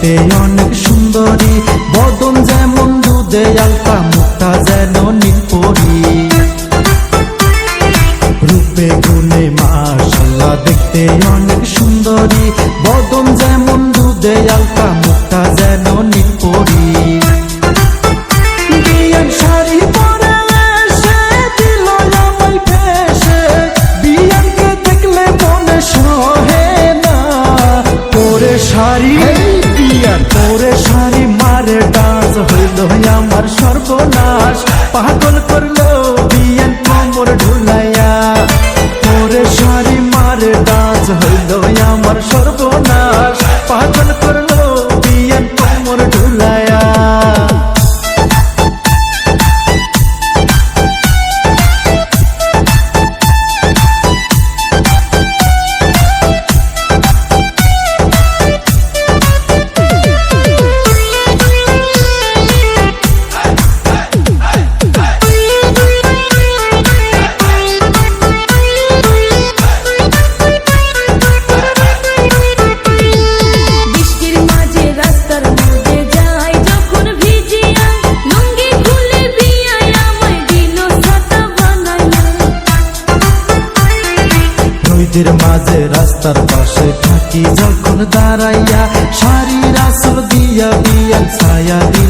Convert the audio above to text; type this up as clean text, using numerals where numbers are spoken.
দেখতে অনেক সুন্দরী, বদন যেমন দুধে আলতা, মুখটা যেন নীলপরি। রূপে গুণে মাশাআল্লাহ দেখতে অনেক সুন্দরী, বদন যেমন দুধে আলতা, মুখটা যেন নীলপরি। বিয়ান শাড়ি পরে এসে দিল আমায় ফেসে, বিয়ানকে দেখলে মনে সহে না। পরে শাড়ি পরে শাড়ি মারে ডান্স, হইল আমার সর্বনাশ, পাগল করলো বিয়ান কোমর ঢুলাইয়া। পরে শাড়ি মারে ডান্স, হইল আমার সর্বনাশ, পাগল করলো বিয়ান কোমর ঢুলাইয়া। রোদের মাঝে রাস্তার পাশে থাকি যখন দাঁড়াইয়া, শাড়ির আঁচল দিয়া বিয়ান ছায়া দিয়া